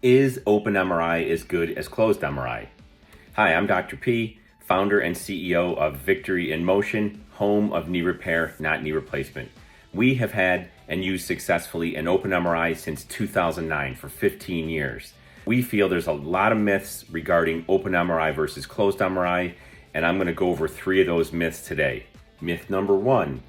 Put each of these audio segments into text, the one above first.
Is open MRI as good as closed MRI? Hi, I'm Dr. P, founder and CEO of Victory in Motion, home of knee repair, not knee replacement. We have had and used successfully an open MRI since 2009 for 15 years. We feel there's a lot of myths regarding open MRI versus closed MRI, and I'm going to go over 3 of those myths today. Myth number 1,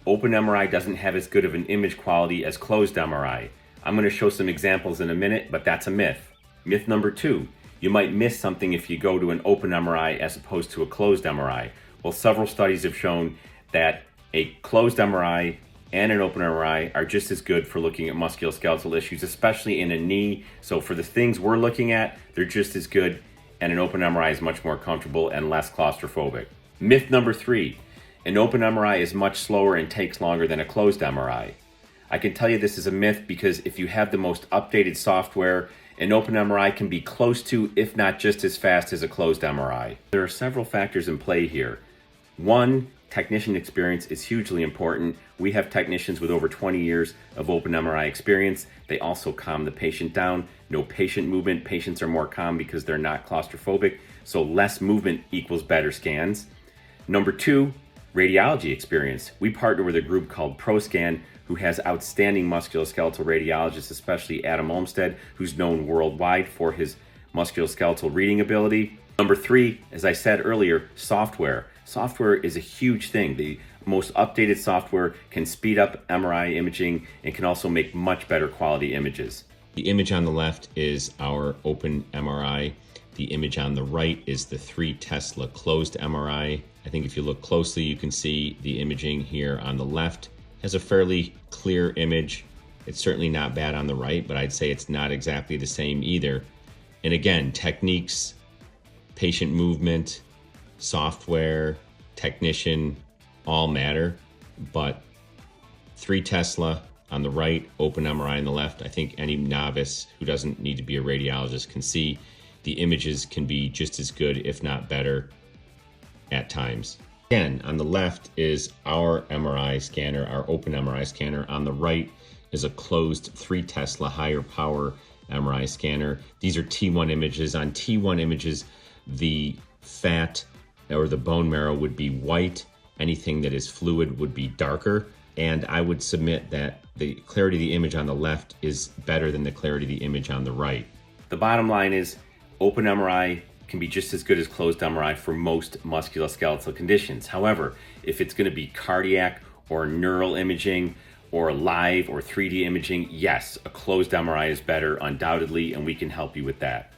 open MRI doesn't have as good of an image quality as closed MRI. I'm going to show some examples in a minute, but that's a myth. Myth number 2, you might miss something if you go to an open MRI as opposed to a closed MRI. Well, several studies have shown that a closed MRI and an open MRI are just as good for looking at musculoskeletal issues, especially in a knee. So for the things we're looking at, they're just as good, and an open MRI is much more comfortable and less claustrophobic. Myth number 3, an open MRI is much slower and takes longer than a closed MRI. I can tell you this is a myth because if you have the most updated software, an open MRI can be close to, if not just as fast as a closed MRI. There are several factors in play here. 1, technician experience is hugely important. We have technicians with over 20 years of open MRI experience. They also calm the patient down. No patient movement. Patients are more calm because they're not claustrophobic. So less movement equals better scans. Number 2, radiology experience. We partner with a group called ProScan who has outstanding musculoskeletal radiologists, especially Adam Olmstead, who's known worldwide for his musculoskeletal reading ability. Number 3, as I said earlier, software. Software is a huge thing. The most updated software can speed up MRI imaging and can also make much better quality images. The image on the left is our open MRI. The image on the right is the 3 Tesla closed MRI. I think if you look closely, you can see the imaging here on the left has a fairly clear image. It's certainly not bad on the right, but I'd say it's not exactly the same either. And again, techniques, patient movement, software, technician, all matter. But 3 Tesla on the right, open MRI on the left. I think any novice who doesn't need to be a radiologist can see the images can be just as good, if not better, at times. Again, on the left is our MRI scanner, our open MRI scanner. On the right is a closed 3 Tesla higher power MRI scanner. These are T1 images. On T1 images, the fat or the bone marrow would be white. Anything that is fluid would be darker. And I would submit that the clarity of the image on the left is better than the clarity of the image on the right. The bottom line is open MRI can be just as good as closed MRI for most musculoskeletal conditions. However, if it's going to be cardiac or neural imaging or live or 3D imaging, yes, a closed MRI is better undoubtedly, and we can help you with that.